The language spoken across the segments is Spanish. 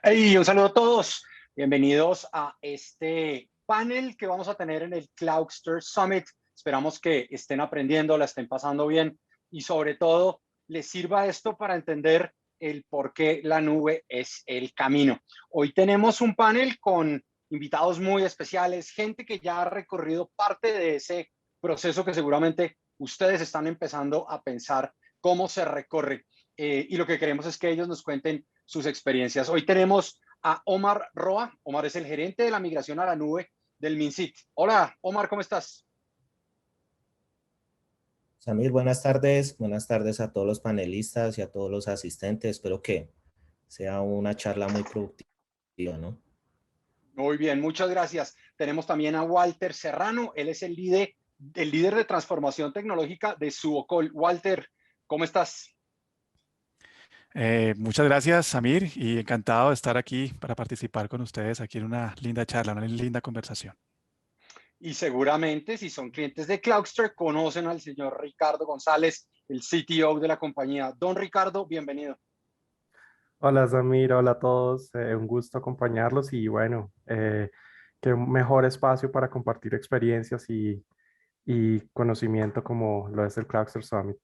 Hey, un saludo a todos. Bienvenidos a este panel que vamos a tener en el Cloudster Summit. Esperamos que estén aprendiendo, la estén pasando bien y sobre todo les sirva esto para entender el por qué la nube es el camino. Hoy tenemos un panel con invitados muy especiales, gente que ya ha recorrido parte de ese proceso que seguramente ustedes están empezando a pensar cómo se recorre. Y lo que queremos es que ellos nos cuenten sus experiencias. Hoy tenemos a Omar Roa. Omar es el gerente de la migración a la nube del MinSit. Hola, Omar, ¿cómo estás? Samir, buenas tardes. Buenas tardes a todos los panelistas y a todos los asistentes. Espero que sea una charla muy productiva, ¿no? Muy bien, muchas gracias. Tenemos también a Walter Serrano. Él es el líder de transformación tecnológica de Subocol. Walter, ¿cómo estás? Muchas gracias, Samir, y encantado de estar aquí para participar con ustedes aquí en una linda charla, una linda conversación. Y seguramente, si son clientes de Cloudster, conocen al señor Ricardo González, el CTO de la compañía. Don Ricardo, bienvenido. Hola Samir, hola a todos, un gusto acompañarlos y bueno, qué mejor espacio para compartir experiencias y conocimiento como lo es el Cloudster Summit.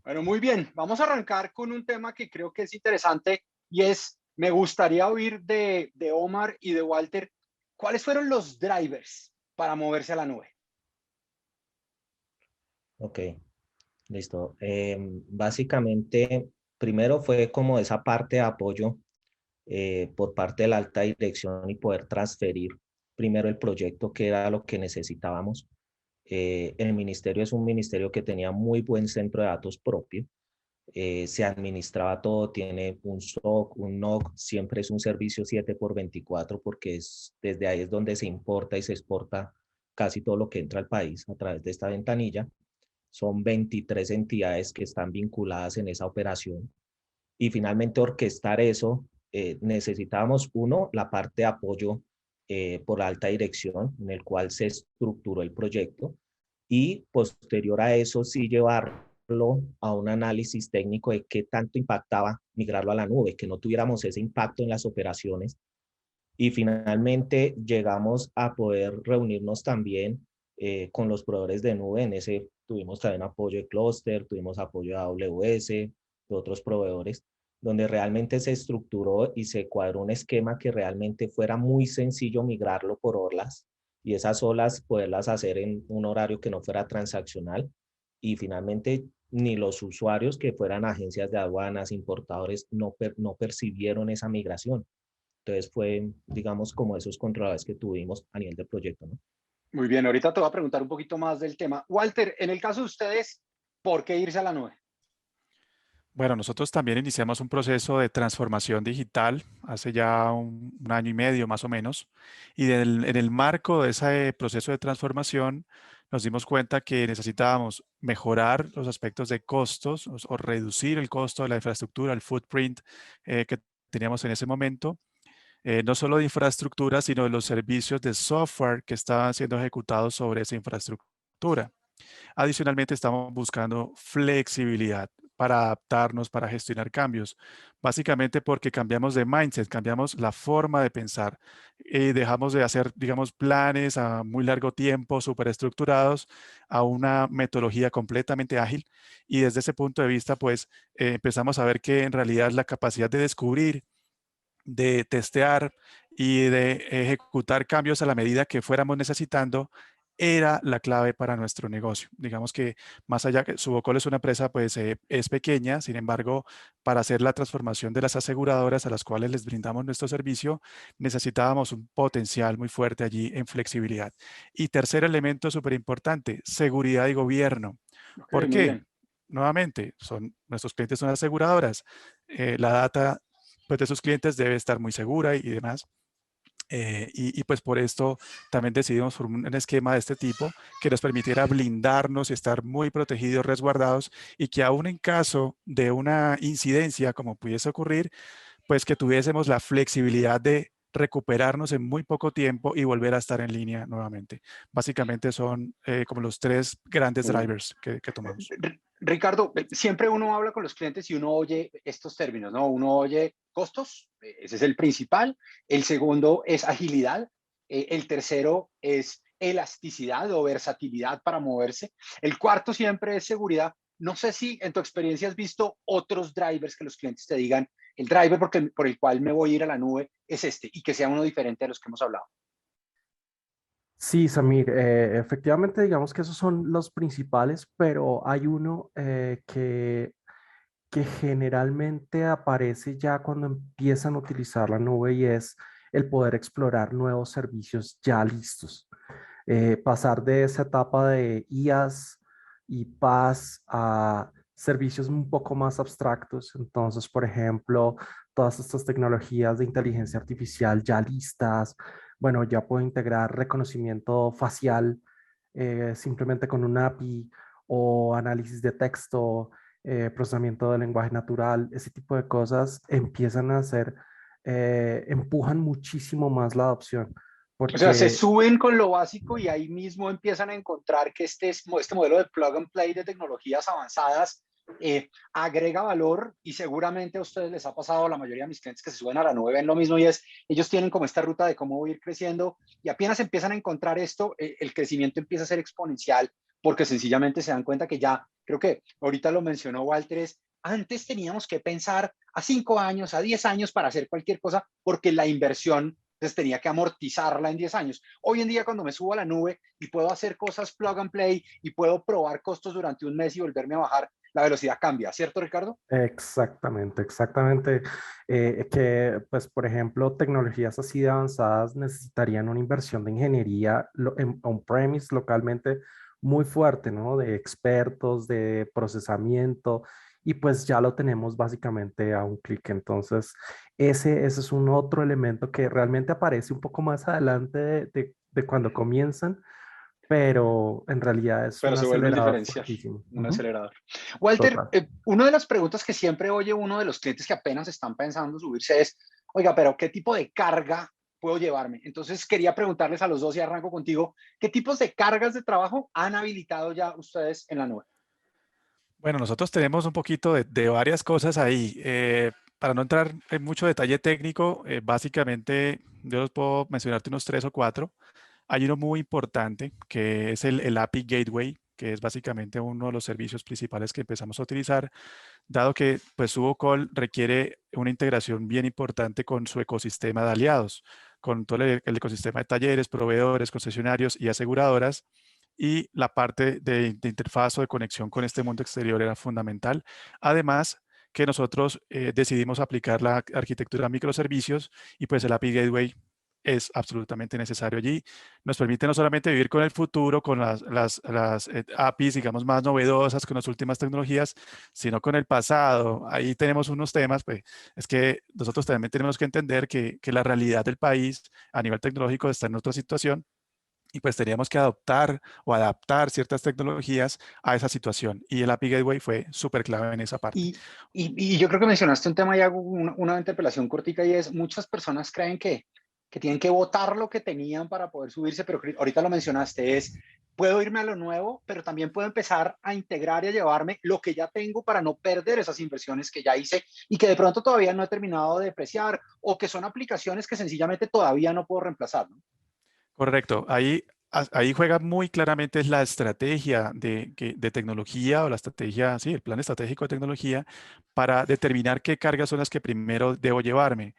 Bueno, muy bien. Vamos a arrancar con un tema que creo que es interesante y es, me gustaría oír de Omar y de Walter, ¿cuáles fueron los drivers para moverse a la nube? Ok, listo. Básicamente, primero fue como esa parte de apoyo por parte de la alta dirección y poder transferir primero el proyecto, que era lo que necesitábamos. El ministerio es un ministerio que tenía muy buen centro de datos propio. Se administraba todo, tiene un SOC, un NOC, siempre es un servicio 7x24 porque desde ahí es donde se importa y se exporta casi todo lo que entra al país a través de esta ventanilla. Son 23 entidades que están vinculadas en esa operación y finalmente orquestar eso, necesitábamos uno, la parte de apoyo por la alta dirección en el cual se estructuró el proyecto y posterior a eso sí llevarlo a un análisis técnico de qué tanto impactaba migrarlo a la nube, que no tuviéramos ese impacto en las operaciones. Y finalmente llegamos a poder reunirnos también con los proveedores de nube. En ese tuvimos también apoyo de Cluster, tuvimos apoyo de AWS, de otros proveedores, donde realmente se estructuró y se cuadró un esquema que realmente fuera muy sencillo migrarlo por olas y esas olas poderlas hacer en un horario que no fuera transaccional y finalmente ni los usuarios que fueran agencias de aduanas, importadores, no percibieron esa migración. Entonces fue, digamos, como esos controladores que tuvimos a nivel de proyecto, ¿no? Muy bien, ahorita te voy a preguntar un poquito más del tema. Walter, en el caso de ustedes, ¿por qué irse a la nube? Bueno, nosotros también iniciamos un proceso de transformación digital hace ya un año y medio más o menos, y en el marco de ese proceso de transformación nos dimos cuenta que necesitábamos mejorar los aspectos de costos o reducir el costo de la infraestructura, el footprint que teníamos en ese momento, no solo de infraestructura, sino de los servicios de software que estaban siendo ejecutados sobre esa infraestructura. Adicionalmente, estamos buscando flexibilidad para adaptarnos, para gestionar cambios, básicamente porque cambiamos de mindset, cambiamos la forma de pensar y dejamos de hacer, digamos, planes a muy largo tiempo, súper estructurados, a una metodología completamente ágil. Y desde ese punto de vista, pues, empezamos a ver que en realidad la capacidad de descubrir, de testear y de ejecutar cambios a la medida que fuéramos necesitando era la clave para nuestro negocio. Digamos que más allá que Subocol es una empresa, pues es pequeña, sin embargo, para hacer la transformación de las aseguradoras a las cuales les brindamos nuestro servicio, necesitábamos un potencial muy fuerte allí en flexibilidad. Y tercer elemento súper importante, seguridad y gobierno. Ok, ¿Por muy qué? bien. Nuevamente, nuestros clientes son aseguradoras. La data pues, de sus clientes debe estar muy segura y demás. Y pues por esto también decidimos formar un esquema de este tipo que nos permitiera blindarnos y estar muy protegidos, resguardados y que aún en caso de una incidencia como pudiese ocurrir, pues que tuviésemos la flexibilidad de recuperarnos en muy poco tiempo y volver a estar en línea nuevamente. Básicamente son como los tres grandes Muy bien. drivers que tomamos. Ricardo, siempre uno habla con los clientes y uno oye estos términos, ¿no? Uno oye costos, ese es el principal. El segundo es agilidad. El tercero es elasticidad o versatilidad para moverse. El cuarto siempre es seguridad. No sé si en tu experiencia has visto otros drivers que los clientes te digan, el driver por el cual me voy a ir a la nube es este, y que sea uno diferente a los que hemos hablado. Sí, Samir, efectivamente digamos que esos son los principales, pero hay uno que generalmente aparece ya cuando empiezan a utilizar la nube y es el poder explorar nuevos servicios ya listos. Pasar de esa etapa de IaaS y PaaS a servicios un poco más abstractos. Entonces, por ejemplo, todas estas tecnologías de inteligencia artificial ya listas. Bueno, ya puedo integrar reconocimiento facial simplemente con un API o análisis de texto, procesamiento de lenguaje natural. Ese tipo de cosas empiezan a hacer, empujan muchísimo más la adopción. O sea, se Porque suben con lo básico y ahí mismo empiezan a encontrar que este modelo de plug and play de tecnologías avanzadas agrega valor, y seguramente a ustedes les ha pasado, a la mayoría de mis clientes que se suben a la nube ven lo mismo, y es, ellos tienen como esta ruta de cómo ir creciendo, y apenas empiezan a encontrar esto, el crecimiento empieza a ser exponencial, porque sencillamente se dan cuenta que ya, creo que ahorita lo mencionó Walter, es, antes teníamos que pensar a 5 años, a 10 años para hacer cualquier cosa, porque la inversión entonces tenía que amortizarla en 10 años. Hoy en día, cuando me subo a la nube y puedo hacer cosas plug and play y puedo probar costos durante un mes y volverme a bajar, la velocidad cambia, ¿cierto, Ricardo? exactamente, exactamente. Que, pues, por ejemplo, tecnologías así de avanzadas necesitarían una inversión de ingeniería on-premise localmente muy fuerte, ¿no? De expertos, de procesamiento, y pues ya lo tenemos básicamente a un clic. Entonces, ese es un otro elemento que realmente aparece un poco más adelante de cuando comienzan, pero en realidad es Pero un se vuelve el acelerador diferencial, fuertísimo. un Ujú, acelerador. Walter, total. una de las preguntas que siempre oye uno de los clientes que apenas están pensando subirse es, oiga, pero ¿qué tipo de carga puedo llevarme? Entonces quería preguntarles a los dos, y arranco contigo, ¿qué tipos de cargas de trabajo han habilitado ya ustedes en la nube? Bueno, nosotros tenemos un poquito de varias cosas ahí. Para no entrar en mucho detalle técnico, básicamente yo los puedo mencionarte unos 3 o 4. Hay uno muy importante que es el API Gateway, que es básicamente uno de los servicios principales que empezamos a utilizar, dado que pues Subocall requiere una integración bien importante con su ecosistema de aliados, con todo el ecosistema de talleres, proveedores, concesionarios y aseguradoras, y la parte de interfaz o de conexión con este mundo exterior era fundamental. Además, que nosotros decidimos aplicar la arquitectura de microservicios, y pues el API Gateway es absolutamente necesario allí. Nos permite no solamente vivir con el futuro, con las APIs, digamos, más novedosas, con las últimas tecnologías, sino con el pasado. Ahí tenemos unos temas, pues es que nosotros también tenemos que entender que la realidad del país a nivel tecnológico está en otra situación, y pues teníamos que adoptar o adaptar ciertas tecnologías a esa situación. Y el API Gateway fue súper clave en esa parte. Y yo creo que mencionaste un tema y hago una interpelación cortica, y es, muchas personas creen que tienen que votar lo que tenían para poder subirse, pero ahorita lo mencionaste, es, puedo irme a lo nuevo, pero también puedo empezar a integrar y a llevarme lo que ya tengo para no perder esas inversiones que ya hice y que de pronto todavía no he terminado de depreciar, o que son aplicaciones que sencillamente todavía no puedo reemplazar, ¿no? Correcto. Ahí juega muy claramente la estrategia de tecnología, o la estrategia, sí, el plan estratégico de tecnología, para determinar qué cargas son las que primero debo llevarme.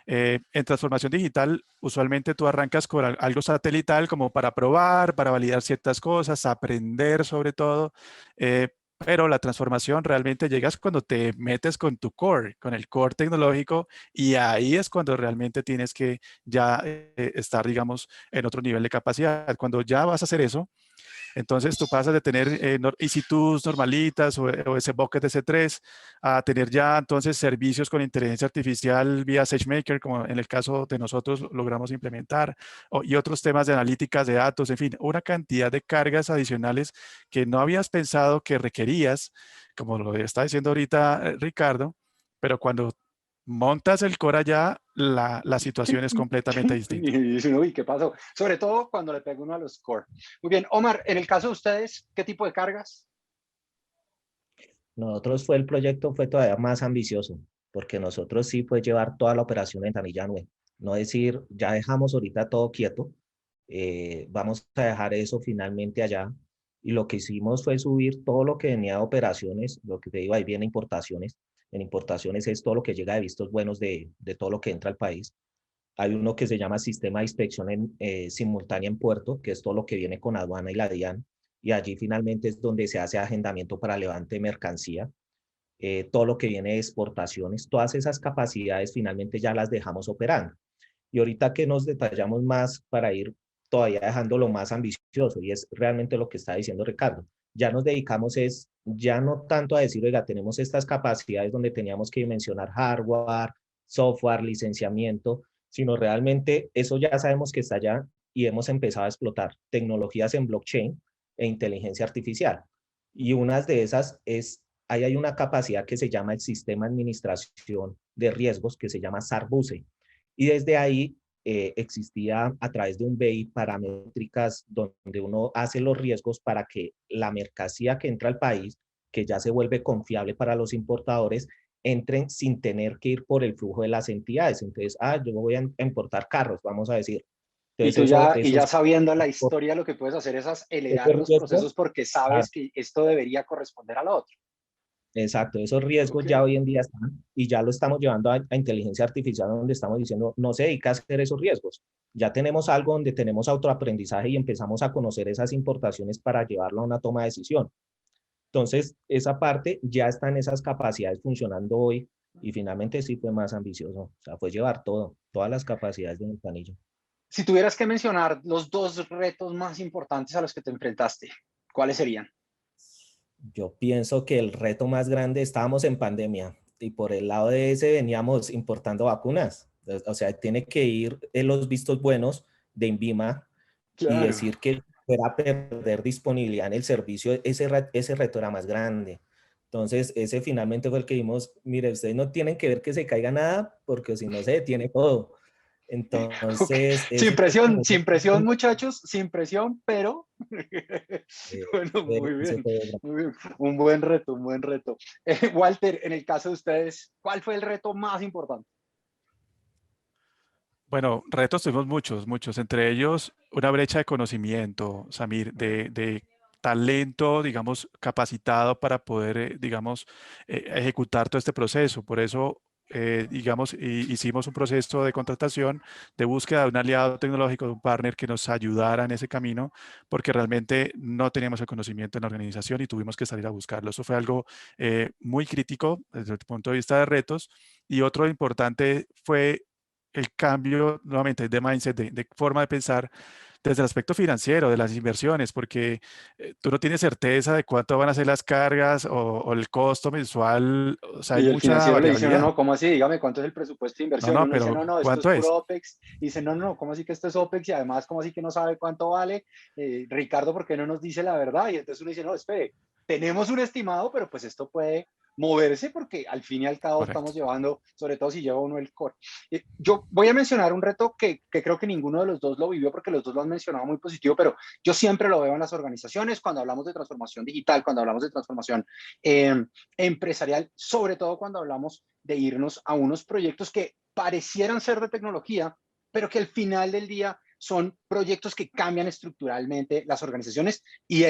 En transformación digital, usualmente tú arrancas con algo satelital como para probar, para validar ciertas cosas, aprender sobre todo. Pero la transformación realmente llegas cuando te metes con tu core, con el core tecnológico, y ahí es cuando realmente tienes que ya estar, digamos, en otro nivel de capacidad. Cuando ya vas a hacer eso, entonces tú pasas de tener EC2 normalitas o ese bucket de C3 a tener ya entonces servicios con inteligencia artificial vía SageMaker, como en el caso de nosotros logramos implementar, y otros temas de analíticas de datos, en fin, una cantidad de cargas adicionales que no habías pensado que requerías, como lo está diciendo ahorita Ricardo, pero cuando montas el core allá, la situación es completamente distinta. Y dice uno, uy, ¿qué pasó? Sobre todo cuando le pega uno a los core. Muy bien, Omar, en el caso de ustedes, ¿qué tipo de cargas? Nosotros el proyecto fue todavía más ambicioso, porque nosotros sí fue llevar toda la operación en ventanilla nube. No decir, ya dejamos ahorita todo quieto, vamos a dejar eso finalmente allá. Y lo que hicimos fue subir todo lo que venía de operaciones, lo que te digo, ahí viene importaciones. En importaciones es todo lo que llega de vistos buenos de todo lo que entra al país. Hay uno que se llama Sistema de Inspección Simultánea en Puerto, que es todo lo que viene con aduana y la DIAN. Y allí finalmente es donde se hace agendamiento para levante de mercancía. Todo lo que viene de exportaciones, todas esas capacidades finalmente ya las dejamos operando. Y ahorita que nos detallamos más para ir todavía dejándolo más ambicioso, y es realmente lo que está diciendo Ricardo, ya nos dedicamos es, ya no tanto a decir, oiga, tenemos estas capacidades donde teníamos que dimensionar hardware, software, licenciamiento, sino realmente eso ya sabemos que está allá y hemos empezado a explotar tecnologías en blockchain e inteligencia artificial. Y una de esas es, ahí hay una capacidad que se llama el Sistema de Administración de Riesgos, que se llama SARBUSE. Y desde ahí existía a través de un BI paramétricas donde uno hace los riesgos para que la mercancía que entra al país, que ya se vuelve confiable para los importadores, entren sin tener que ir por el flujo de las entidades. Entonces, yo voy a importar carros, vamos a decir. Y Entonces, tú ya, y ya esos, sabiendo la historia, lo que puedes hacer es acelerar esos los riesgos, procesos porque sabes que esto debería corresponder a lo otro. exacto, esos riesgos Ok. ya hoy en día están y ya lo estamos llevando a inteligencia artificial donde estamos diciendo, no se dedica a hacer esos riesgos. Ya tenemos algo donde tenemos autoaprendizaje y empezamos a conocer esas importaciones para llevarlo a una toma de decisión. Entonces, esa parte ya está en esas capacidades funcionando hoy y finalmente sí fue más ambicioso. O sea, fue llevar todo, todas las capacidades de Ventanilla. Si tuvieras que mencionar los dos retos más importantes a los que te enfrentaste, ¿cuáles serían? Yo pienso que el reto más grande, estábamos en pandemia y por el lado de ese veníamos importando vacunas. O sea, tiene que ir en los vistos buenos de INVIMA y Claro. decir que era perder disponibilidad en el servicio, ese reto era más grande. Entonces, ese finalmente fue el que dimos, mire, ustedes no tienen que ver que se caiga nada, porque si no se detiene todo. Okay. Entonces, ese fue como Sin presión, muchachos, sin presión, pero bueno, muy ese bien, fue muy bien. Un buen reto, un buen reto. Walter, en el caso de ustedes, ¿cuál fue el reto más importante? Bueno, retos tuvimos muchos, muchos, entre ellos una brecha de conocimiento, Samir, de talento, digamos, capacitado para poder, digamos, ejecutar todo este proceso. Por eso, digamos, hicimos un proceso de contratación, de búsqueda de un aliado tecnológico, de un partner que nos ayudara en ese camino, porque realmente no teníamos el conocimiento en la organización y tuvimos que salir a buscarlo. Eso fue algo muy crítico desde el punto de vista de retos. Y otro importante fue el cambio nuevamente de mindset, de forma de pensar desde el aspecto financiero, de las inversiones, porque tú no tienes certeza de cuánto van a ser las cargas o el costo mensual, o sea, hay Y el mucha financiero le dice, no, variabilidad. no, ¿cómo así? Dígame cuánto es el presupuesto de No, inversión. Y no, uno dice, pero no, no, esto es ¿cuánto puro es? OPEX. Y dice, no, no, ¿cómo así que esto es OPEX? Y además, ¿cómo así que no sabe cuánto vale? Ricardo, ¿por qué no nos dice la verdad? Y entonces uno dice, no, espere, tenemos un estimado, pero pues esto puede moverse porque al fin y al cabo Correcto. estamos llevando, sobre todo si lleva uno el core. Yo voy a mencionar un reto que creo que ninguno de los dos lo vivió porque los dos lo han mencionado muy positivo, pero yo siempre lo veo en las organizaciones cuando hablamos de transformación digital, cuando hablamos de transformación empresarial, sobre todo cuando hablamos de irnos a unos proyectos que parecieran ser de tecnología, pero que al final del día son proyectos que cambian estructuralmente las organizaciones y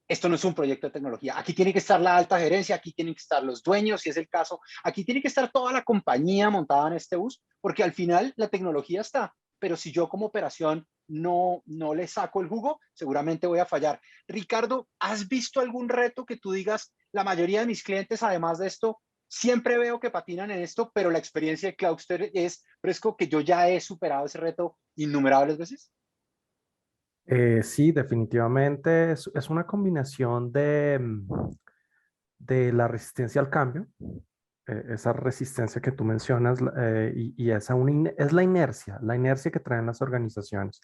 esto no es un proyecto de tecnología. Aquí tiene que estar la alta gerencia, aquí tienen que estar los dueños, si es el caso, aquí tiene que estar toda la compañía montada en este bus, porque al final la tecnología está, pero si yo como operación no le saco el jugo, seguramente voy a fallar. Ricardo, ¿has visto algún reto que tú digas, la mayoría de mis clientes, además de esto, siempre veo que patinan en esto, pero la experiencia de Cloudster es fresco que yo ya he superado ese reto innumerables veces? Sí, definitivamente es una combinación de la resistencia al cambio, esa resistencia que tú mencionas, y es la inercia que traen las organizaciones.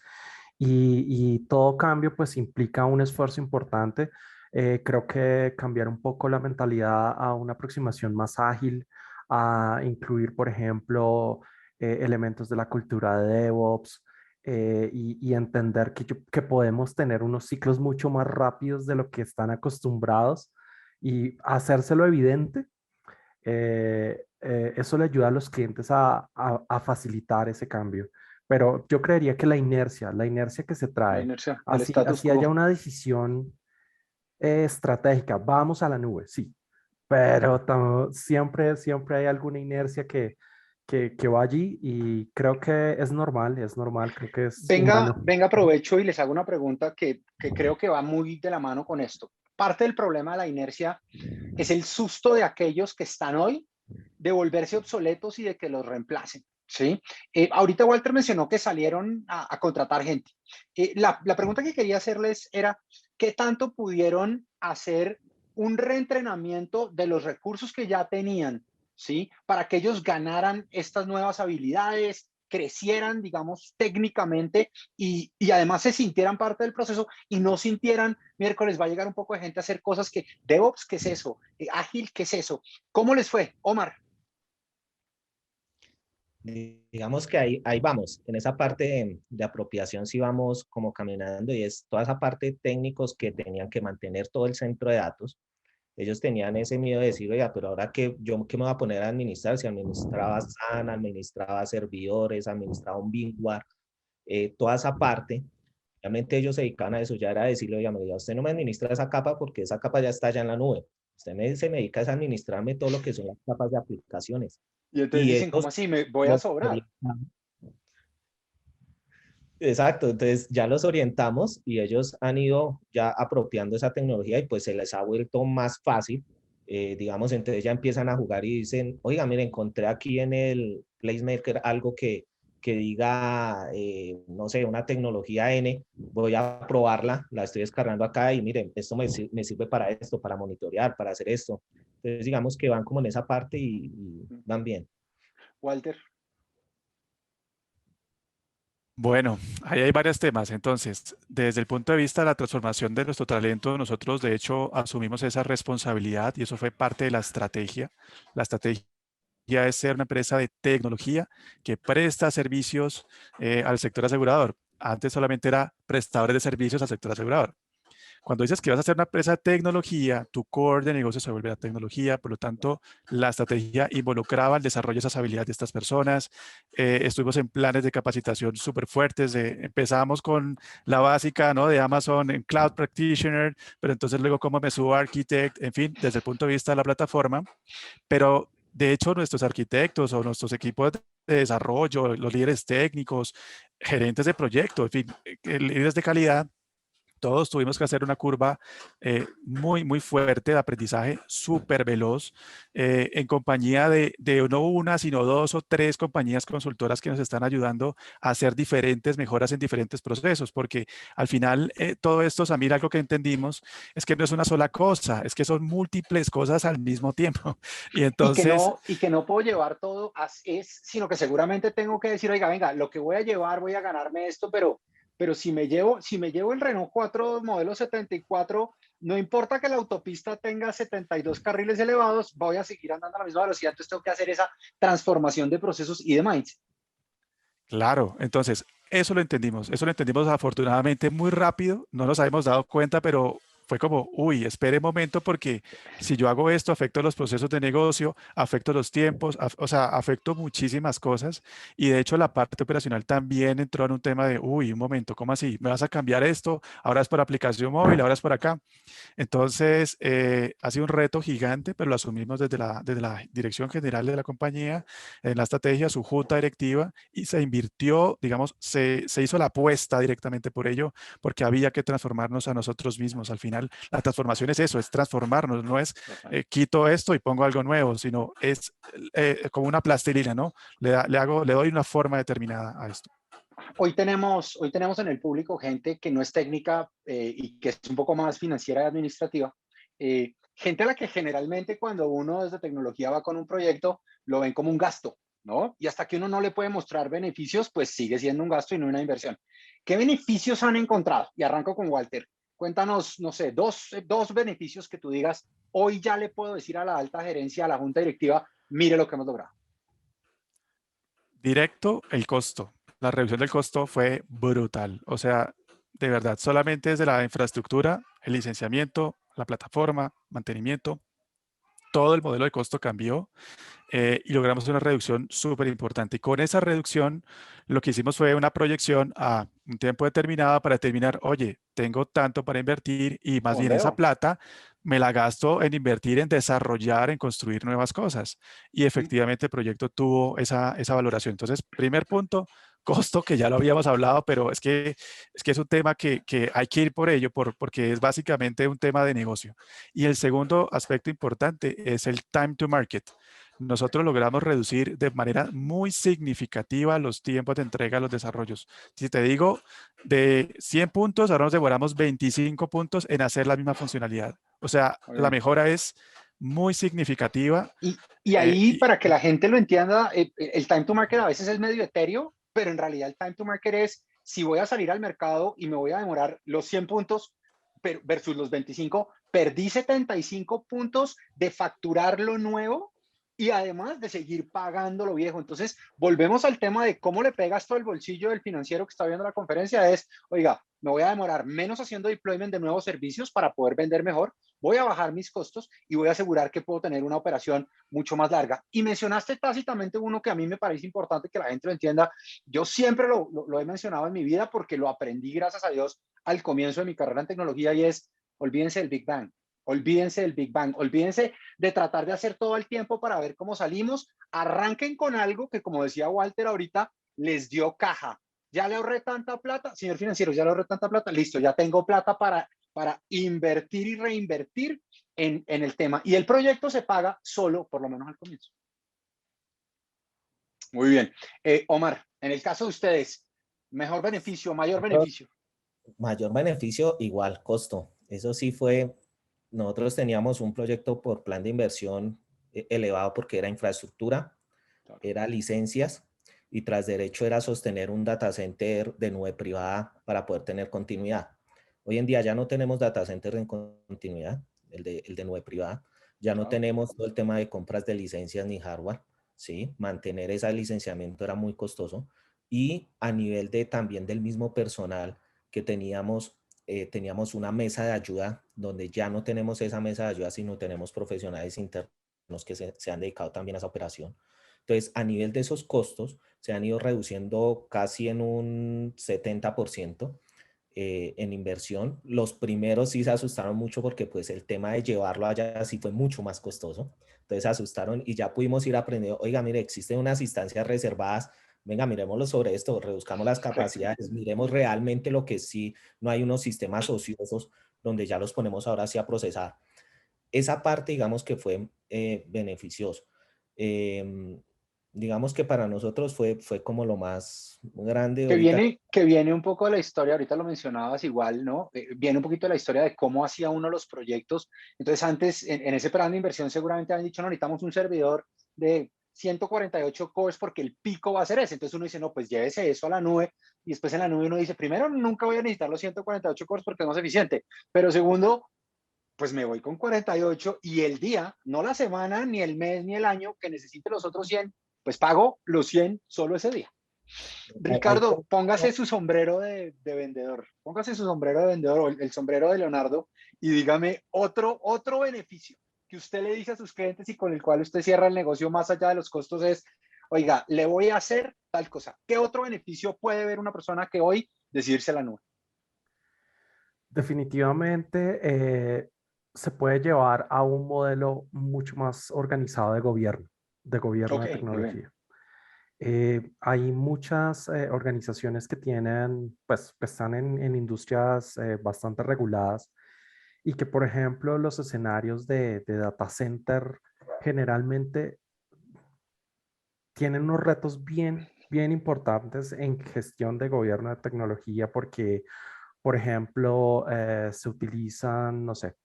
Y todo cambio pues implica un esfuerzo importante. Creo que cambiar un poco la mentalidad a una aproximación más ágil, a incluir, por ejemplo, elementos de la cultura de DevOps, y entender que podemos tener unos ciclos mucho más rápidos de lo que están acostumbrados y hacérselo evidente, eso le ayuda a los clientes a facilitar ese cambio. Pero yo creería que la inercia que se La trae, inercia, el así, status así haya quo. una decisión estratégica, vamos a la nube, sí, pero siempre hay alguna inercia que va allí y creo que es normal, creo que es Venga, humano. venga, aprovecho y les hago una pregunta que creo que va muy de la mano con esto. Parte del problema de la inercia es el susto de aquellos que están hoy de volverse obsoletos y de que los reemplacen. ¿Sí? Ahorita Walter mencionó que salieron a contratar gente. La pregunta que quería hacerles era, ¿qué tanto pudieron hacer un reentrenamiento de los recursos que ya tenían, ¿sí? Para que ellos ganaran estas nuevas habilidades, crecieran, digamos, técnicamente y además se sintieran parte del proceso y no sintieran, miércoles va a llegar un poco de gente a hacer cosas que, DevOps, ¿qué es eso? Ágil, ¿qué es eso? ¿Cómo les fue, Omar? Digamos que ahí vamos, en esa parte de apropiación sí vamos como caminando y es toda esa parte técnicos que tenían que mantener todo el centro de datos. Ellos tenían ese miedo de decir, oiga, pero ahora que yo qué me voy a poner a administrar, si administraba SAN, administraba servidores, administraba un VMware, toda esa parte, realmente ellos se dedicaban a eso, ya era decirle, oiga, mire, ya usted no me administra esa capa porque esa capa ya está allá en la nube. Se me dedica a administrarme todo lo que son las capas de aplicaciones. Y entonces Y dicen, ¿cómo ellos así? ¿Me voy a los sobrar? orientaban. Exacto, entonces ya los orientamos y ellos han ido ya apropiando esa tecnología y pues se les ha vuelto más fácil, digamos, entonces ya empiezan a jugar y dicen, oiga, mire, encontré aquí en el PlaceMaker algo que diga, no sé, una tecnología N, voy a probarla, la estoy descargando acá y miren, esto me sirve para esto, para monitorear, para hacer esto. Entonces digamos que van como en esa parte y van bien. Walter. Bueno, ahí hay varios temas. Entonces, desde el punto de vista de la transformación de nuestro talento, nosotros de hecho asumimos esa responsabilidad y eso fue parte de la estrategia. La estrategia es ser una empresa de tecnología que presta servicios al sector asegurador. Antes solamente era prestadores de servicios al sector asegurador. Cuando dices que vas a hacer una empresa de tecnología, tu core de negocio se vuelve la tecnología, por lo tanto, la estrategia involucraba el desarrollo de esas habilidades de estas personas. Estuvimos en planes de capacitación súper fuertes. Empezamos con la básica, ¿no? De Amazon en Cloud Practitioner, pero entonces luego cómo me subo a Architect, en fin, desde el punto de vista de la plataforma. Pero de hecho, nuestros arquitectos o nuestros equipos de desarrollo, los líderes técnicos, gerentes de proyecto, en fin, líderes de calidad, todos tuvimos que hacer una curva muy fuerte de aprendizaje, súper veloz, en compañía de no una, sino dos o tres compañías consultoras que nos están ayudando a hacer diferentes mejoras en diferentes procesos, porque al final todo esto, Samir, algo que entendimos es que no es una sola cosa, es que son múltiples cosas al mismo tiempo. Y entonces, Y que no puedo llevar todo sino que seguramente tengo que decir, oiga, venga, lo que voy a llevar, voy a ganarme esto, pero si me llevo el Renault 4 modelo 74, no importa que la autopista tenga 72 carriles elevados, voy a seguir andando a la misma velocidad, entonces tengo que hacer esa transformación de procesos y de mindset. claro, entonces eso lo entendimos afortunadamente muy rápido, no nos habíamos dado cuenta, pero fue como, uy, espere un momento porque si yo hago esto, afecto los procesos de negocio, afecto los tiempos, o sea, afecto muchísimas cosas y de hecho la parte operacional también entró en un tema de, uy, un momento, ¿cómo así? ¿Me vas a cambiar esto? Ahora es por aplicación móvil, ahora es por acá. Entonces, ha sido un reto gigante, pero lo asumimos desde la dirección general de la compañía, en la estrategia, su junta directiva, y se invirtió, digamos, se hizo la apuesta directamente por ello, porque había que transformarnos a nosotros mismos. Al final, la transformación es eso, es transformarnos, no es quito esto y pongo algo nuevo, sino es como una plastilina, ¿no? Le doy una forma determinada a esto. Hoy tenemos en el público gente que no es técnica y que es un poco más financiera y administrativa. Gente a la que generalmente cuando uno desde tecnología va con un proyecto, lo ven como un gasto, ¿no? Y hasta que uno no le puede mostrar beneficios, pues sigue siendo un gasto y no una inversión. ¿Qué beneficios han encontrado? Y arranco con Walter. Cuéntanos, no sé, dos beneficios que tú digas, hoy ya le puedo decir a la alta gerencia, a la junta directiva, mire lo que hemos logrado. Directo, el costo. La reducción del costo fue brutal. O sea, de verdad, solamente desde la infraestructura, el licenciamiento, la plataforma, mantenimiento, todo el modelo de costo cambió. Y logramos una reducción súper importante. Y con esa reducción, lo que hicimos fue una proyección a un tiempo determinado para determinar, oye, tengo tanto para invertir y más bien esa Fondeo. plata me la gasto en invertir, en desarrollar, en construir nuevas cosas. Y efectivamente el proyecto tuvo esa valoración. Entonces, primer punto, costo, que ya lo habíamos hablado, pero es que es un tema que hay que ir por ello, porque es básicamente un tema de negocio. Y el segundo aspecto importante es el time to market. Nosotros logramos reducir de manera muy significativa los tiempos de entrega a los desarrollos. Si te digo, de 100 puntos, ahora nos demoramos 25 puntos en hacer la misma funcionalidad. O sea, Muy la bien. mejora es muy significativa. Y ahí, Y para que la gente lo entienda, el time to market a veces es medio etéreo, pero en realidad el time to market es si voy a salir al mercado y me voy a demorar los 100 puntos versus los 25, perdí 75 puntos de facturar lo nuevo y además de seguir pagando lo viejo. Entonces, volvemos al tema de cómo le pegas todo el bolsillo del financiero que está viendo la conferencia. Es, oiga, me voy a demorar menos haciendo deployment de nuevos servicios para poder vender mejor, voy a bajar mis costos y voy a asegurar que puedo tener una operación mucho más larga. Y mencionaste tácitamente uno que a mí me parece importante que la gente lo entienda. Yo siempre lo he mencionado en mi vida porque lo aprendí, gracias a Dios, al comienzo de mi carrera en tecnología, y es, olvídense del Big Bang. Olvídense del Big Bang, olvídense de tratar de hacer todo el tiempo para ver cómo salimos. Arranquen con algo que, como decía Walter ahorita, les dio caja. Ya le ahorré tanta plata, señor financiero, ya le ahorré tanta plata, listo, ya tengo plata para invertir y reinvertir en el tema. Y el proyecto se paga solo, por lo menos al comienzo. Muy bien. Omar, en el caso de ustedes, ¿mejor beneficio, mayor beneficio? Mayor beneficio, igual costo. Eso sí fue, nosotros teníamos un proyecto por plan de inversión elevado porque era infraestructura, Claro. era licencias y tras derecho era sostener un data center de nube privada para poder tener continuidad. Hoy en día ya no tenemos data center en continuidad, el de nube privada. Ya no Claro. tenemos todo el tema de compras de licencias ni hardware, ¿sí? Mantener ese licenciamiento era muy costoso. Y a nivel de también del mismo personal que teníamos una mesa de ayuda donde ya no tenemos esa mesa de ayuda, sino tenemos profesionales internos que se han dedicado también a esa operación. Entonces, a nivel de esos costos, se han ido reduciendo casi en un 70% en inversión. Los primeros sí se asustaron mucho porque pues el tema de llevarlo allá sí fue mucho más costoso. Entonces se asustaron y ya pudimos ir aprendiendo, oiga, mire, existen unas instancias reservadas, venga, miremoslo sobre esto, reduzcamos las capacidades, miremos realmente lo que sí, no hay unos sistemas ociosos donde ya los ponemos ahora sí a procesar. Esa parte, digamos que fue beneficioso. Digamos que para nosotros fue como lo más grande ahorita. Que viene un poco de la historia, ahorita lo mencionabas igual, ¿no? Viene un poquito de la historia de cómo hacía uno los proyectos. Entonces, antes, en ese plan de inversión, seguramente han dicho, no, necesitamos un servidor de 148 cores porque el pico va a ser ese. Entonces uno dice, no, pues llévese eso a la nube. Y después en la nube uno dice, primero, nunca voy a necesitar los 148 cores porque es más eficiente. Pero segundo, pues me voy con 48 y el día, no la semana, ni el mes, ni el año que necesite los otros 100, pues pago los 100 solo ese día. Ricardo, póngase su sombrero de vendedor, póngase su sombrero de vendedor o el sombrero de Leonardo y dígame otro beneficio que usted le dice a sus clientes y con el cual usted cierra el negocio más allá de los costos es, oiga, le voy a hacer tal cosa. ¿Qué otro beneficio puede ver una persona que hoy decidirse a la nube? Definitivamente se puede llevar a un modelo mucho más organizado de gobierno de Ok, muy bien. tecnología. Hay muchas organizaciones que tienen, pues, que están en industrias bastante reguladas y que, por ejemplo, los escenarios de data center generalmente tienen unos retos bien importantes en gestión de gobierno de tecnología porque, por ejemplo, se utilizan, no sé,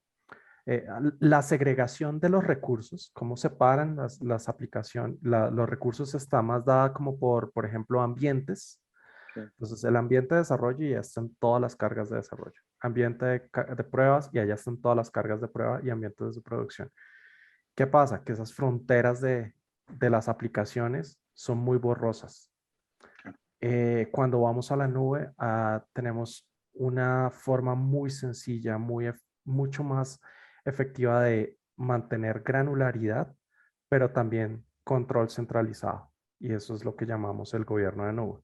la segregación de los recursos, cómo separan las aplicaciones, los recursos está más dada como por ejemplo, ambientes. Sí. Entonces, el ambiente de desarrollo y ya están todas las cargas de desarrollo. Ambiente de pruebas y allá están todas las cargas de prueba y ambientes de producción. ¿Qué pasa? Que esas fronteras de las aplicaciones son muy borrosas. Cuando vamos a la nube, tenemos una forma muy sencilla, mucho más efectiva de mantener granularidad, pero también control centralizado. Y eso es lo que llamamos el gobierno de nube.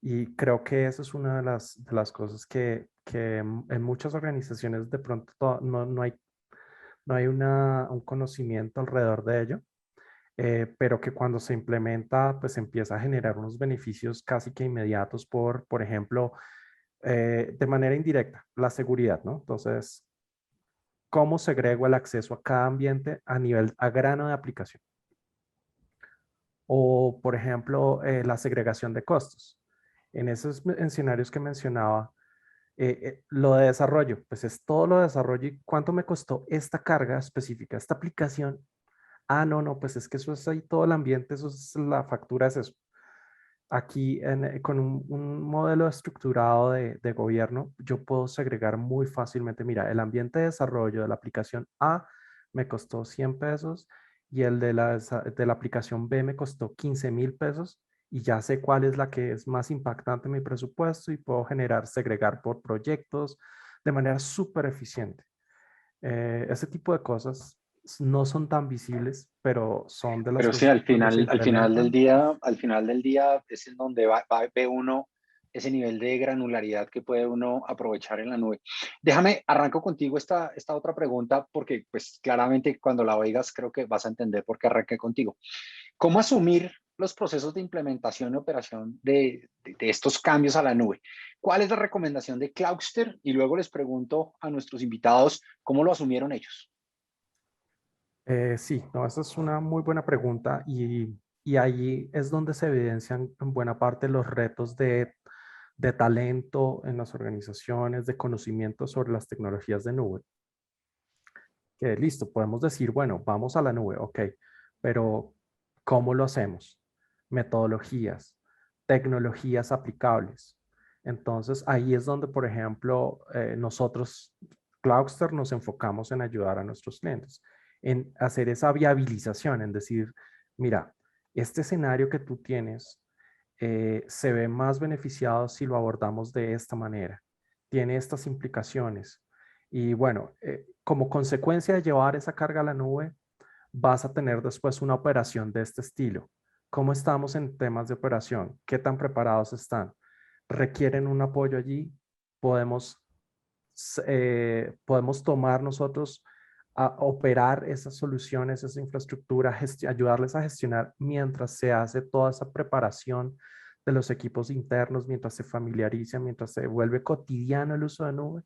Y creo que esa es una de las cosas que en muchas organizaciones de pronto no hay un conocimiento alrededor de ello, pero que cuando se implementa, pues empieza a generar unos beneficios casi que inmediatos por ejemplo, de manera indirecta, la seguridad, ¿no? Entonces, ¿cómo segrego el acceso a cada ambiente a grano de aplicación? O, por ejemplo, la segregación de costos. En esos escenarios que mencionaba, lo de desarrollo, pues es todo lo de desarrollo y cuánto me costó esta carga específica, esta aplicación. Ah, no, pues es que eso es ahí todo el ambiente, eso es la factura, es eso. Aquí con un modelo estructurado de gobierno, yo puedo segregar muy fácilmente, mira, el ambiente de desarrollo de la aplicación A me costó 100 pesos y el de la aplicación B me costó 15.000 pesos y ya sé cuál es la que es más impactante en mi presupuesto y puedo segregar por proyectos de manera súper eficiente. Ese tipo de cosas no son tan visibles, pero son de las Pero sí, cosas que cuando se implementan. al final del día es en donde ve uno ese nivel de granularidad que puede uno aprovechar en la nube. Déjame, arranco contigo esta otra pregunta porque pues claramente cuando la oigas creo que vas a entender por qué arranqué contigo. ¿Cómo asumir los procesos de implementación y operación de estos cambios a la nube? ¿Cuál es la recomendación de Cloudster? Y luego les pregunto a nuestros invitados cómo lo asumieron ellos. Sí, no, esa es una muy buena pregunta y ahí es donde se evidencian en buena parte los retos de talento en las organizaciones, de conocimiento sobre las tecnologías de nube. Que listo, podemos decir, bueno, vamos a la nube, ok, pero ¿cómo lo hacemos? Metodologías, tecnologías aplicables. Entonces ahí es donde, por ejemplo, nosotros, Cloudster, nos enfocamos en ayudar a nuestros clientes, en hacer esa viabilización, en decir, mira, este escenario que tú tienes se ve más beneficiado si lo abordamos de esta manera. Tiene estas implicaciones. Y bueno, como consecuencia de llevar esa carga a la nube, vas a tener después una operación de este estilo. ¿Cómo estamos en temas de operación? ¿Qué tan preparados están? ¿Requieren un apoyo allí? Podemos, podemos tomar nosotros a operar esas soluciones, esa infraestructura, ayudarles a gestionar mientras se hace toda esa preparación de los equipos internos, mientras se familiariza, mientras se vuelve cotidiano el uso de nube.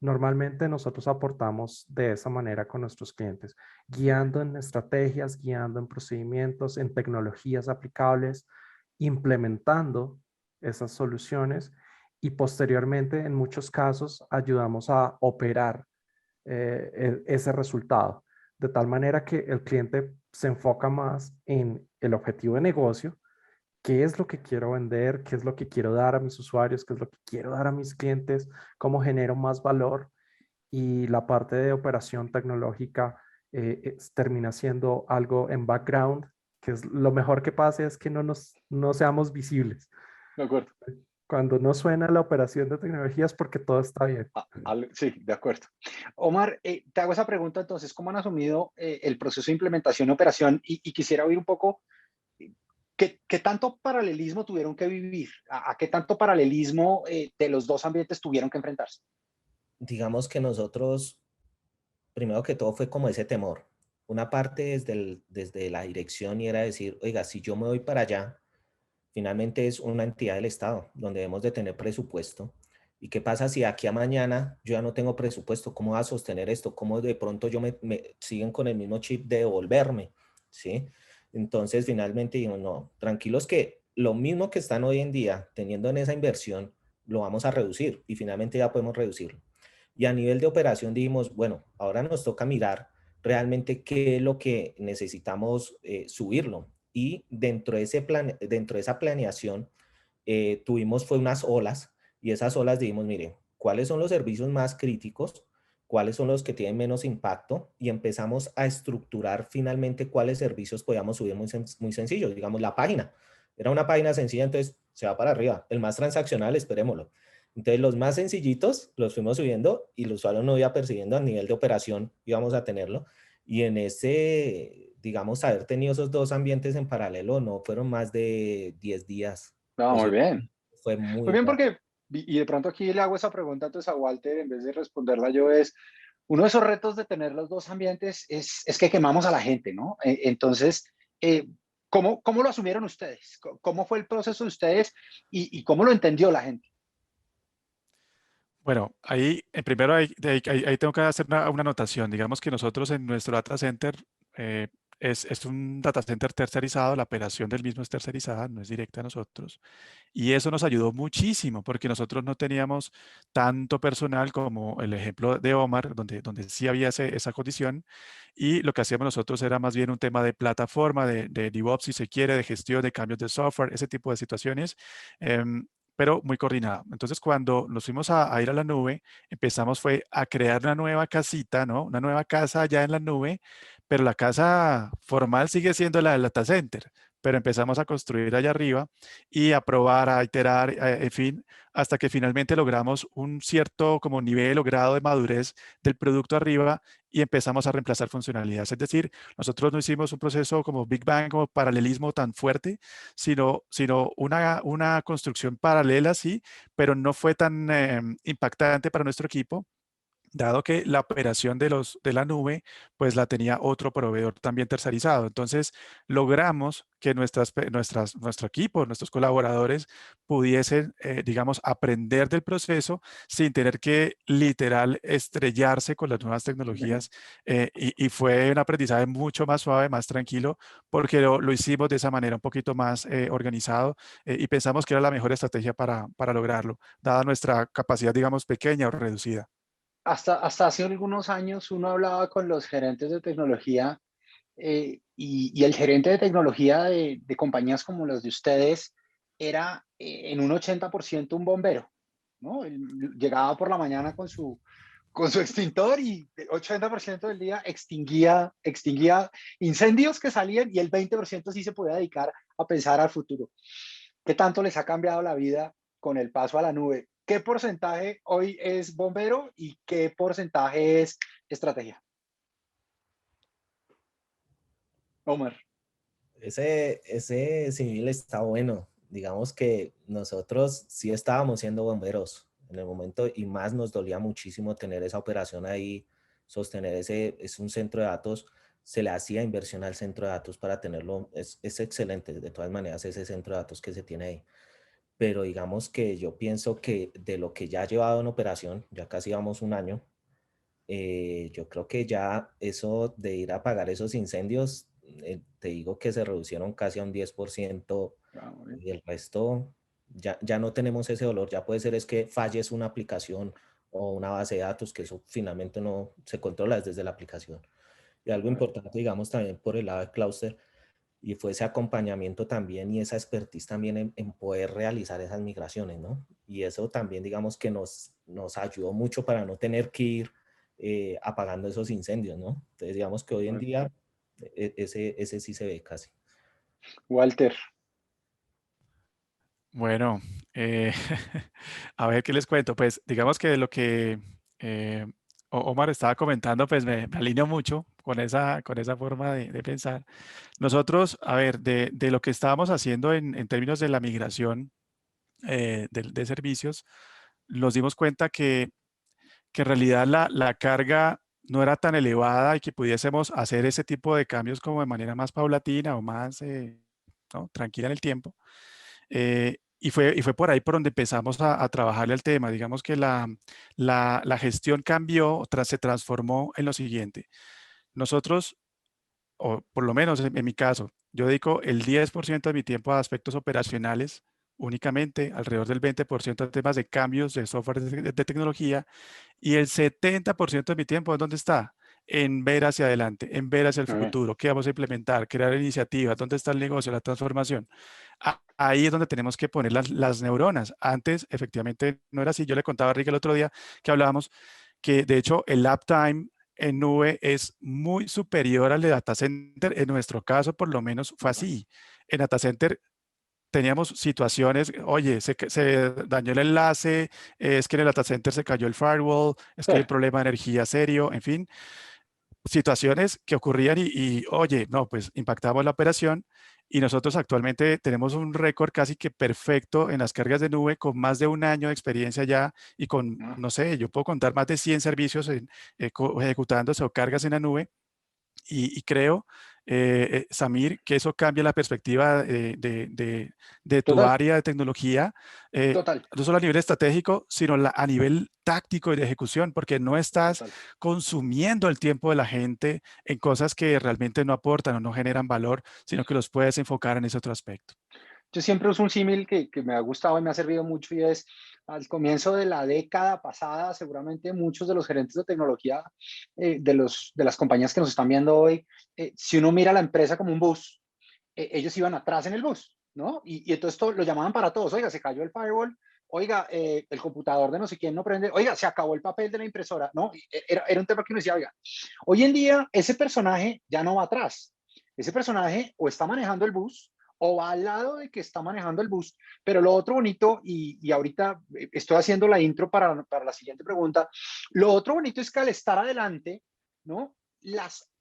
Normalmente nosotros aportamos de esa manera con nuestros clientes, guiando en estrategias, guiando en procedimientos, en tecnologías aplicables, implementando esas soluciones y posteriormente en muchos casos ayudamos a operar ese resultado, de tal manera que el cliente se enfoca más en el objetivo de negocio, qué es lo que quiero vender, qué es lo que quiero dar a mis usuarios, qué es lo que quiero dar a mis clientes, cómo genero más valor y la parte de operación tecnológica termina siendo algo en background, que es lo mejor que pase es que no seamos visibles. De acuerdo. Cuando no suena la operación de tecnología es porque todo está bien. Sí, de acuerdo. Omar, te hago esa pregunta entonces, ¿cómo han asumido el proceso de implementación y operación? Y quisiera oír un poco, ¿qué tanto paralelismo tuvieron que vivir? ¿A qué tanto paralelismo de los dos ambientes tuvieron que enfrentarse? Digamos que nosotros, primero que todo, fue como ese temor. Una parte desde la dirección y era decir, oiga, si yo me voy para allá, finalmente es una entidad del Estado donde debemos de tener presupuesto. ¿Y qué pasa si aquí a mañana yo ya no tengo presupuesto? ¿Cómo va a sostener esto? ¿Cómo de pronto me siguen con el mismo chip de devolverme? ¿Sí? Entonces finalmente digo, no, tranquilos que lo mismo que están hoy en día teniendo en esa inversión, lo vamos a reducir y finalmente ya podemos reducirlo. Y a nivel de operación dijimos, bueno, ahora nos toca mirar realmente qué es lo que necesitamos subirlo. Y dentro de esa planeación tuvimos fue unas olas y esas olas dijimos, mire, ¿cuáles son los servicios más críticos? ¿Cuáles son los que tienen menos impacto? Y empezamos a estructurar finalmente cuáles servicios podíamos subir muy sencillos. Digamos, la página. Era una página sencilla, entonces se va para arriba. El más transaccional, esperémoslo. Entonces los más sencillitos los fuimos subiendo y el usuario no iba percibiendo a nivel de operación, íbamos a tenerlo. Y en ese, digamos, haber tenido esos dos ambientes en paralelo, no fueron más de 10 días. No, muy Eso bien. fue Muy muy bien, rápido. porque, y de pronto aquí le hago esa pregunta entonces a Walter, en vez de responderla yo, es, uno de esos retos de tener los dos ambientes es que quemamos a la gente, ¿no? Entonces, eh, ¿cómo lo asumieron ustedes? ¿Cómo fue el proceso de ustedes y cómo lo entendió la gente? Bueno, ahí primero ahí tengo que hacer una anotación. Digamos que nosotros en nuestro data center eh, es un data center tercerizado, la operación del mismo es tercerizada, no es directa a nosotros. Y eso nos ayudó muchísimo porque nosotros no teníamos tanto personal como el ejemplo de Omar, donde sí había esa condición. Y lo que hacíamos nosotros era más bien un tema de plataforma, de DevOps, si se quiere, de gestión de cambios de software, ese tipo de situaciones. Pero muy coordinado. Entonces, cuando nos fuimos a ir a la nube, empezamos fue a crear una nueva casita, ¿no? Una nueva casa allá en la nube, pero la casa formal sigue siendo la del data center, pero empezamos a construir allá arriba y a probar, a iterar, en fin, hasta que finalmente logramos un cierto como nivel o grado de madurez del producto arriba y empezamos a reemplazar funcionalidades. Es decir, nosotros no hicimos un proceso como Big Bang, como paralelismo tan fuerte, sino una construcción paralela, sí, pero no fue tan impactante para nuestro equipo, dado que la operación de la nube, pues la tenía otro proveedor también tercerizado. Entonces, logramos que nuestro equipo, nuestros colaboradores pudiesen, digamos, aprender del proceso sin tener que literal estrellarse con las nuevas tecnologías. Y fue un aprendizaje mucho más suave, más tranquilo, porque lo hicimos de esa manera un poquito más organizado y pensamos que era la mejor estrategia para lograrlo, dada nuestra capacidad, digamos, pequeña o reducida. Hasta hace algunos años uno hablaba con los gerentes de tecnología y el gerente de tecnología de compañías como las de ustedes era en un 80% un bombero, ¿no? Él llegaba por la mañana con su extintor y el 80% del día extinguía incendios que salían y el 20% sí se podía dedicar a pensar al futuro. ¿Qué tanto les ha cambiado la vida con el paso a la nube? ¿Qué porcentaje hoy es bombero y qué porcentaje es estrategia? Omar. Ese civil está bueno. Digamos que nosotros sí estábamos siendo bomberos en el momento y más nos dolía muchísimo tener esa operación ahí, sostener es un centro de datos, se le hacía inversión al centro de datos para tenerlo, es excelente de todas maneras ese centro de datos que se tiene ahí. Pero digamos que yo pienso que de lo que ya ha llevado en operación, ya casi vamos un año, yo creo que ya eso de ir a apagar esos incendios, te digo que se reducieron casi a un 10% y el resto ya no tenemos ese dolor. Ya puede ser es que falles una aplicación o una base de datos, que eso finalmente no se controla desde la aplicación. Y algo importante, digamos, también por el lado de Cluster, y fue ese acompañamiento también y esa expertise también en poder realizar esas migraciones, ¿no? Y eso también, digamos, que nos ayudó mucho para no tener que ir apagando esos incendios, ¿no? Entonces, digamos que hoy en día ese sí se ve casi. Walter. Bueno, eh, a ver qué les cuento. Pues digamos que lo que eh, Omar estaba comentando, pues me alineo mucho con esa forma de pensar. Nosotros, a ver, de lo que estábamos haciendo en términos de la migración de servicios, nos dimos cuenta que en realidad la carga no era tan elevada y que pudiésemos hacer ese tipo de cambios como de manera más paulatina o más ¿no? tranquila en el tiempo. Y fue por ahí por donde empezamos a trabajarle al tema. Digamos que la gestión cambió, se transformó en lo siguiente. Nosotros, o por lo menos en mi caso, yo dedico el 10% de mi tiempo a aspectos operacionales únicamente, alrededor del 20% a temas de cambios de software de tecnología y el 70% de mi tiempo, ¿en dónde está? En ver hacia adelante, en ver hacia el futuro, qué vamos a implementar, crear iniciativas, dónde está el negocio, la transformación. Ahí es donde tenemos que poner las neuronas. Antes, efectivamente, no era así. Yo le contaba a Rick el otro día que hablábamos que, de hecho, el uptime en nube es muy superior al de data center. En nuestro caso, por lo menos, fue así. En data center teníamos situaciones, oye, se dañó el enlace, es que en el data center se cayó el firewall, es que hay un problema de energía serio, en fin, situaciones que ocurrían oye, no, pues impactamos la operación y nosotros actualmente tenemos un récord casi que perfecto en las cargas de nube con más de un año de experiencia ya y con, no sé, yo puedo contar más de 100 servicios ejecutándose o cargas en la nube y creo, Samir, que eso cambia la perspectiva de tu Total, área de tecnología, total, no solo a nivel estratégico, sino a nivel táctico y de ejecución, porque no estás total. consumiendo el tiempo de la gente en cosas que realmente no aportan o no generan valor, sino que los puedes enfocar en ese otro aspecto. Yo siempre uso un símil que me ha gustado y me ha servido mucho y es al comienzo de la década pasada, seguramente muchos de los gerentes de tecnología de las compañías que nos están viendo hoy, si uno mira la empresa como un bus, ellos iban atrás en el bus, ¿no? Y entonces lo llamaban para todos, oiga, se cayó el firewall, oiga, el computador de no sé quién no prende, oiga, se acabó el papel de la impresora, ¿no? Era un tema que uno decía, oiga, hoy en día ese personaje ya no va atrás, ese personaje o está manejando el bus o va al lado de que está manejando el bus, pero lo otro bonito, y ahorita estoy haciendo la intro para la siguiente pregunta, lo otro bonito es que al estar adelante, ¿no?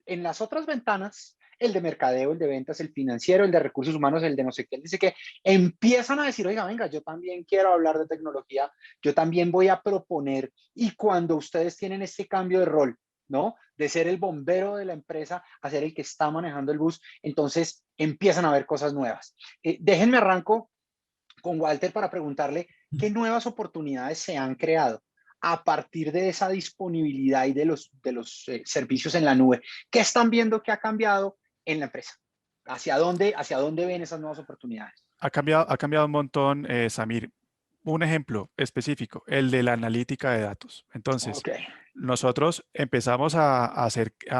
En las otras ventanas, el de mercadeo, el de ventas, el financiero, el de recursos humanos, el de no sé qué, él dice que empiezan a decir, oiga, venga, yo también quiero hablar de tecnología, yo también voy a proponer, y cuando ustedes tienen este cambio de rol, ¿no? De ser el bombero de la empresa a ser el que está manejando el bus, entonces empiezan a ver cosas nuevas. Déjenme arranco con Walter para preguntarle qué nuevas oportunidades se han creado a partir de esa disponibilidad y de los servicios en la nube. ¿Qué están viendo que ha cambiado en la empresa? Hacia dónde ven esas nuevas oportunidades? Ha cambiado un montón, Samir. Un ejemplo específico, el de la analítica de datos. Entonces, Ok. nosotros empezamos a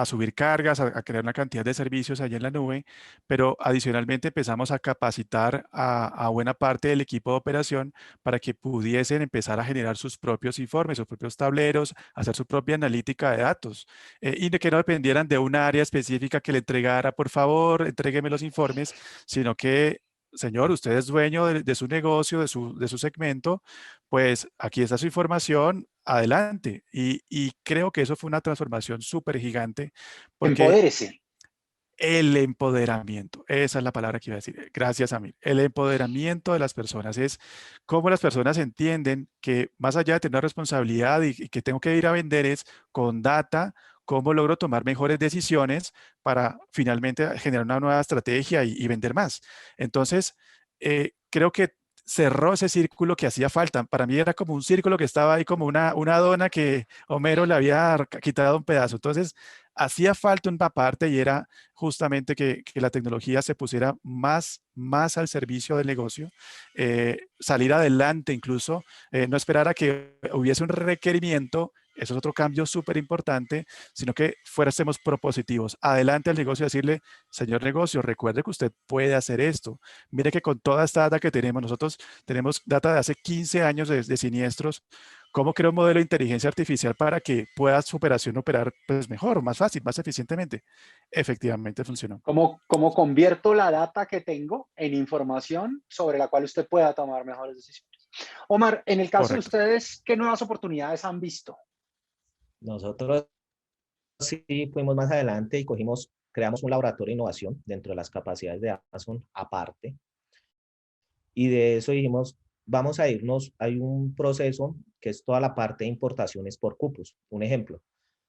subir cargas, a crear una cantidad de servicios allá en la nube, pero adicionalmente empezamos a capacitar a buena parte del equipo de operación para que pudiesen empezar a generar sus propios informes, sus propios tableros, hacer su propia analítica de datos y de que no dependieran de un área específica que le entregara, por favor, entrégueme los informes, sino que señor, usted es dueño de su negocio, de su segmento, pues aquí está su información, adelante. Y creo que eso fue una transformación súper gigante porque Empodérese. el empoderamiento, esa es la palabra que iba a decir, gracias a mí, el empoderamiento de las personas es cómo las personas entienden que más allá de tener una responsabilidad y que tengo que ir a vender es con data, cómo logro tomar mejores decisiones para finalmente generar una nueva estrategia y vender más. Entonces, creo que cerró ese círculo que hacía falta. Para mí era como un círculo que estaba ahí como una dona que Homero le había quitado un pedazo. Entonces, hacía falta una parte y era justamente que la tecnología se pusiera más al servicio del negocio, salir adelante incluso, no esperar a que hubiese un requerimiento, eso es otro cambio súper importante, sino que fuésemos propositivos. Adelante al negocio y decirle, señor negocio, recuerde que usted puede hacer esto. Mire que con toda esta data que tenemos, nosotros tenemos data de hace 15 años de siniestros. ¿Cómo creo un modelo de inteligencia artificial para que pueda su operación operar pues, mejor, más fácil, más eficientemente? Efectivamente funcionó. ¿Cómo convierto la data que tengo en información sobre la cual usted pueda tomar mejores decisiones? Omar, en el caso de Correcto. ustedes, ¿qué nuevas oportunidades han visto? Nosotros sí fuimos más adelante y creamos un laboratorio de innovación dentro de las capacidades de Amazon aparte. Y de eso dijimos, vamos a irnos, hay un proceso que es toda la parte de importaciones por cupos. Un ejemplo,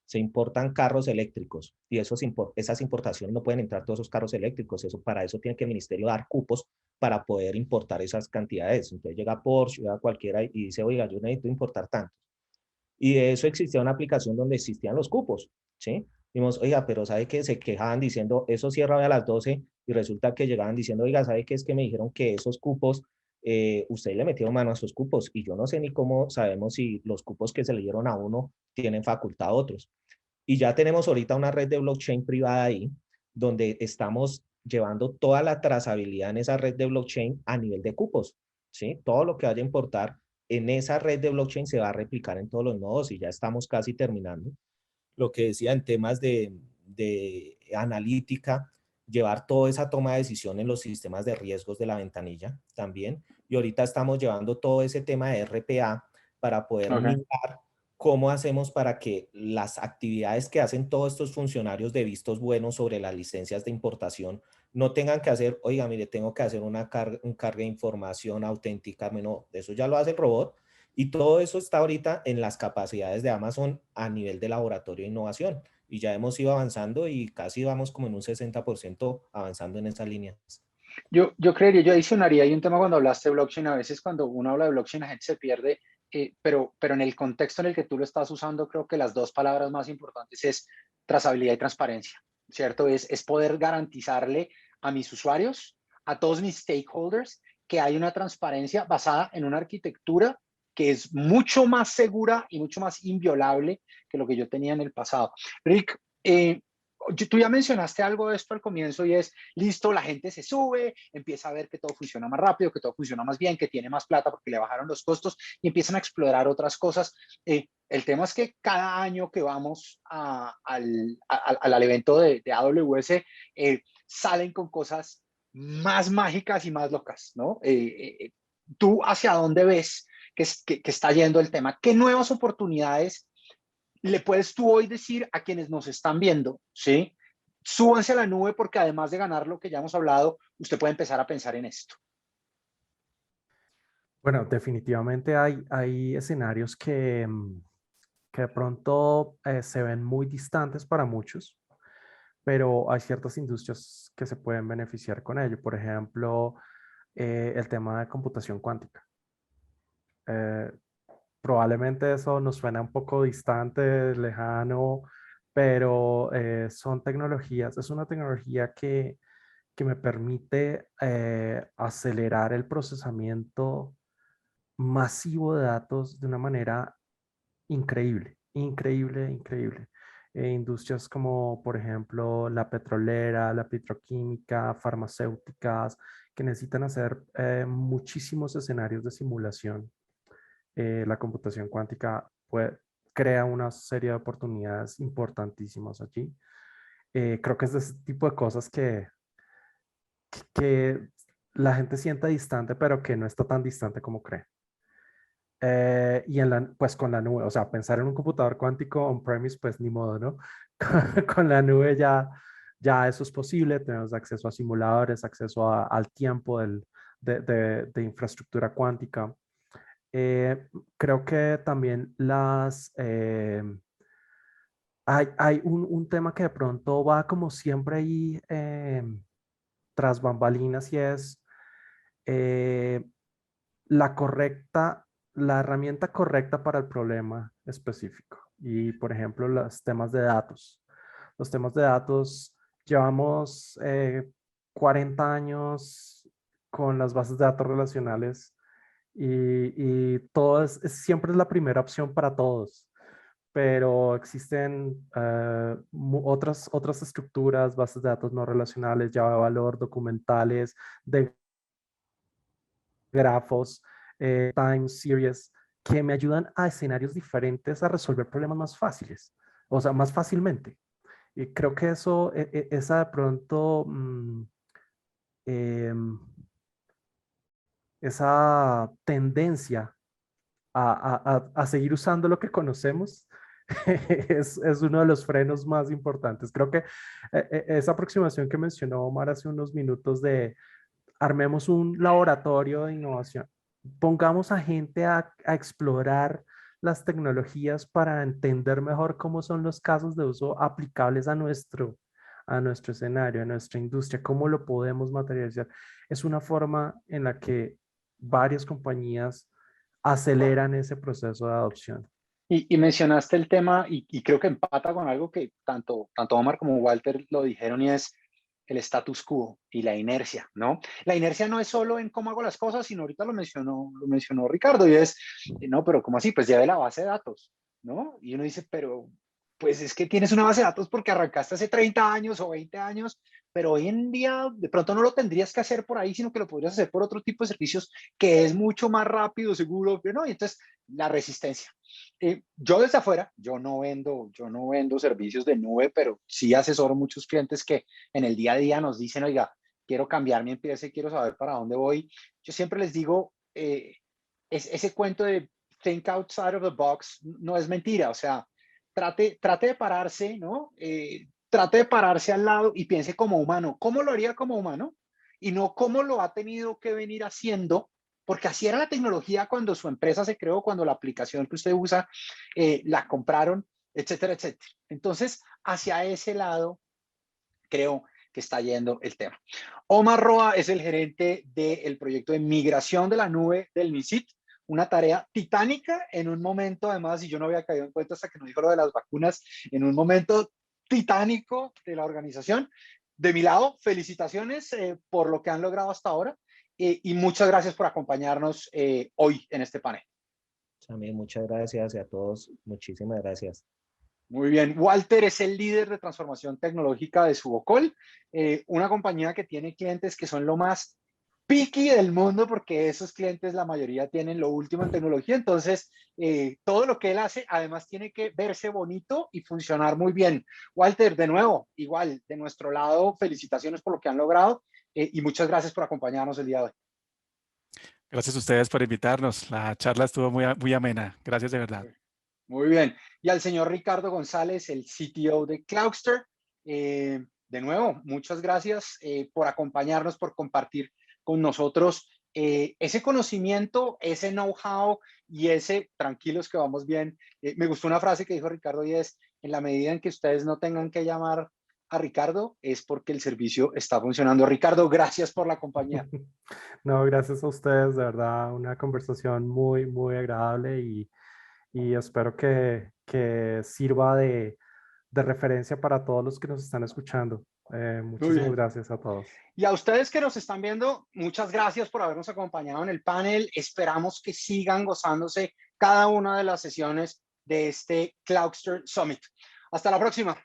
se importan carros eléctricos y esas importaciones no pueden entrar todos esos carros eléctricos. Para eso tiene que el ministerio dar cupos para poder importar esas cantidades. Entonces llega Porsche, llega cualquiera y dice, oiga, yo necesito importar tanto. Y de eso existía una aplicación donde existían los cupos, ¿sí? Dijimos, oiga, pero ¿sabe qué? Se quejaban diciendo, eso cierra hoy a las 12 y resulta que llegaban diciendo, oiga, ¿sabe qué? Es que me dijeron que esos cupos, usted le metió mano a esos cupos y yo no sé ni cómo sabemos si los cupos que se le dieron a uno tienen facultad a otros. Y ya tenemos ahorita una red de blockchain privada ahí, donde estamos llevando toda la trazabilidad en esa red de blockchain a nivel de cupos, ¿sí? Todo lo que vaya a importar en esa red de blockchain se va a replicar en todos los nodos y ya estamos casi terminando. Lo que decía en temas de analítica, llevar toda esa toma de decisión en los sistemas de riesgos de la ventanilla también. Y ahorita estamos llevando todo ese tema de RPA para poder mirar cómo hacemos para que las actividades que hacen todos estos funcionarios de vistos buenos sobre las licencias de importación no tengan que hacer, oiga, mire, tengo que hacer un carga de información, autenticarme, no, eso ya lo hace el robot. Y todo eso está ahorita en las capacidades de Amazon a nivel de laboratorio de innovación. Y ya hemos ido avanzando y casi vamos como en un 60% avanzando en esas líneas. Yo creería, yo adicionaría, hay un tema cuando hablaste de blockchain, a veces cuando uno habla de blockchain la gente se pierde, pero en el contexto en el que tú lo estás usando, creo que las dos palabras más importantes es trazabilidad y transparencia, ¿cierto? Es poder garantizarle a mis usuarios, a todos mis stakeholders, que hay una transparencia basada en una arquitectura que es mucho más segura y mucho más inviolable que lo que yo tenía en el pasado. Rick, tú ya mencionaste algo de esto al comienzo y es, listo, la gente se sube, empieza a ver que todo funciona más rápido, que todo funciona más bien, que tiene más plata porque le bajaron los costos y empiezan a explorar otras cosas. El tema es que cada año que vamos al evento de AWS, salen con cosas más mágicas y más locas, ¿no? ¿Tú hacia dónde ves que está yendo el tema? ¿Qué nuevas oportunidades le puedes tú hoy decir a quienes nos están viendo, ¿sí? Súbanse a la nube porque además de ganar lo que ya hemos hablado, usted puede empezar a pensar en esto? Bueno, definitivamente hay escenarios que de pronto se ven muy distantes para muchos, pero hay ciertas industrias que se pueden beneficiar con ello. Por ejemplo, el tema de computación cuántica. Eh, Probablemente eso nos suena un poco distante, lejano, pero son tecnologías, es una tecnología que me permite acelerar el procesamiento masivo de datos de una manera increíble, increíble, increíble. Industrias como, por ejemplo, la petrolera, la petroquímica, farmacéuticas, que necesitan hacer muchísimos escenarios de simulación. La computación cuántica crea una serie de oportunidades importantísimas allí. Creo que es de ese tipo de cosas que la gente sienta distante, pero que no está tan distante como cree. Y pues con la nube, o sea, pensar en un computador cuántico on-premise, pues ni modo, ¿no? Con la nube ya eso es posible, tenemos acceso a simuladores, acceso al tiempo de infraestructura cuántica. Creo que también hay un tema que de pronto va como siempre ahí tras bambalinas y es eh, la herramienta correcta para el problema específico. Y por ejemplo, los temas de datos. Los temas de datos, llevamos 40 años con las bases de datos relacionales y todo siempre es la primera opción para todos, pero existen otras estructuras, bases de datos no relacionales, llave de valor, documentales, de grafos, time series, que me ayudan a escenarios diferentes a resolver problemas más fáciles, o sea, más fácilmente. Y creo que esa de pronto, em, esa tendencia a seguir usando lo que conocemos es uno de los frenos más importantes. Creo que esa aproximación que mencionó Omar hace unos minutos de armemos un laboratorio de innovación, pongamos a gente a explorar las tecnologías para entender mejor cómo son los casos de uso aplicables a nuestro escenario, a nuestra industria, cómo lo podemos materializar. Es una forma en la que varias compañías aceleran ese proceso de adopción. Y mencionaste el tema, y creo que empata con algo que tanto Omar como Walter lo dijeron, y es el status quo y la inercia, ¿no? La inercia no es solo en cómo hago las cosas, sino ahorita lo mencionó Ricardo, y es, no, pero ¿cómo así? Pues lleve la base de datos, ¿no? Y uno dice, pero pues es que tienes una base de datos porque arrancaste hace 30 años o 20 años, pero hoy en día de pronto no lo tendrías que hacer por ahí, sino que lo podrías hacer por otro tipo de servicios que es mucho más rápido, seguro, ¿no? Y entonces la resistencia. Yo desde afuera, yo no vendo servicios de nube, pero sí asesoro muchos clientes que en el día a día nos dicen, oiga, quiero cambiar mi empresa y quiero saber para dónde voy. Yo siempre les digo, ese cuento de think outside of the box no es mentira, o sea, trate de pararse, ¿no? Trate de pararse al lado y piense como humano. ¿Cómo lo haría como humano? Y no cómo lo ha tenido que venir haciendo, porque así era la tecnología cuando su empresa se creó, cuando la aplicación que usted usa la compraron, etcétera, etcétera. Entonces, hacia ese lado, creo que está yendo el tema. Omar Roa es el gerente del proyecto de migración de la nube del MISIT, una tarea titánica en un momento, además, y yo no había caído en cuenta hasta que nos dijo lo de las vacunas, en un momento titánico de la organización. De mi lado, felicitaciones por lo que han logrado hasta ahora y muchas gracias por acompañarnos hoy en este panel. También muchas gracias y a todos, muchísimas gracias. Muy bien. Walter es el líder de transformación tecnológica de Subocol, una compañía que tiene clientes que son lo más picky del mundo, porque esos clientes, la mayoría tienen lo último en tecnología. Entonces, todo lo que él hace, además, tiene que verse bonito y funcionar muy bien. Walter, de nuevo, igual, de nuestro lado, felicitaciones por lo que han logrado y muchas gracias por acompañarnos el día de hoy. Gracias a ustedes por invitarnos. La charla estuvo muy amena. Gracias de verdad. Muy bien. Y al señor Ricardo González, el CTO de Cloudster. De nuevo, muchas gracias por acompañarnos, por compartir con nosotros ese conocimiento, ese know-how y ese, tranquilos que vamos bien. Me gustó una frase que dijo Ricardo y es, en la medida en que ustedes no tengan que llamar a Ricardo, es porque el servicio está funcionando. Ricardo, gracias por la compañía. No, gracias a ustedes, de verdad, una conversación muy, muy agradable y espero que sirva de referencia para todos los que nos están escuchando. Muchísimas gracias a todos. Y a ustedes que nos están viendo, muchas gracias por habernos acompañado en el panel. Esperamos que sigan gozándose cada una de las sesiones de este Cloudster Summit. Hasta la próxima.